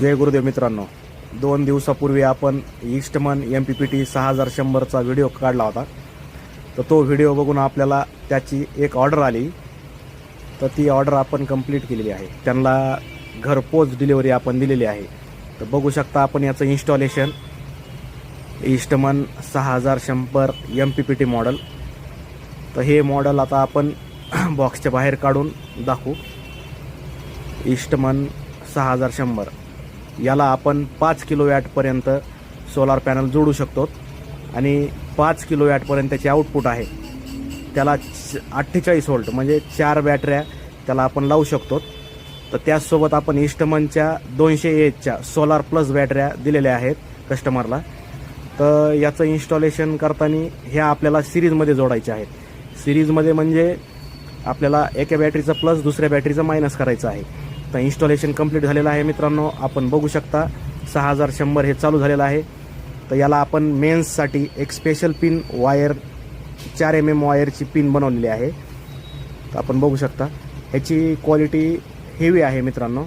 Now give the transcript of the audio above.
जय गुरुदेव मित्रांनो, 2 दिवसापूर्वी आपण ईस्टमन MPPT 6100चा व्हिडिओ काढला होता. तर तो व्हिडिओ बघून आपल्याला त्याची एक ऑर्डर आली. तर ती ऑर्डर आपण कंप्लीट केलेली आहे. त्यांना घरपोच डिलिव्हरी आपण दिलेली आहे. तर बघू शकता आपण याचं इन्स्टॉलेशन ईस्टमन 6100 MPPT मॉडेल. तर हे मॉडेल आता आपण बॉक्सच्या बाहेर काढून दाखवू. ईस्टमन 6100 याला आपण 5 किलोवॅटपर्यंत सोलार पॅनल जोडू शकतो आणि 5 किलोवॅटपर्यंत त्याचे आउटपुट आहे. त्याला 48 व्होल्ट म्हणजे 4 बॅटऱ्या त्याला आपण लावू शकतो. तर त्याचसोबत आपण ईस्टमनच्या 200 एचच्या सोलार प्लस बॅटऱ्या दिलेल्या आहेत कस्टमरला. तर याचं इन्स्टॉलेशन करताना ह्या आपल्याला सिरीजमध्ये जोडायच्या आहेत. सिरीजमध्ये म्हणजे आपल्याला एका बॅटरीचं प्लस दुसऱ्या बॅटरीचं मायनस करायचं आहे. तर इन्स्टॉलेशन कंप्लीट झालेलं आहे मित्रांनो. आपण बघू शकता 6100 हे चालू झालेलं आहे. तर याला आपण मेन्ससाठी एक स्पेशल पिन वायर 4 mm वायरची पिन बनवलेली आहे. तर आपण बघू शकता ह्याची क्वालिटी हेवी आहे मित्रांनो.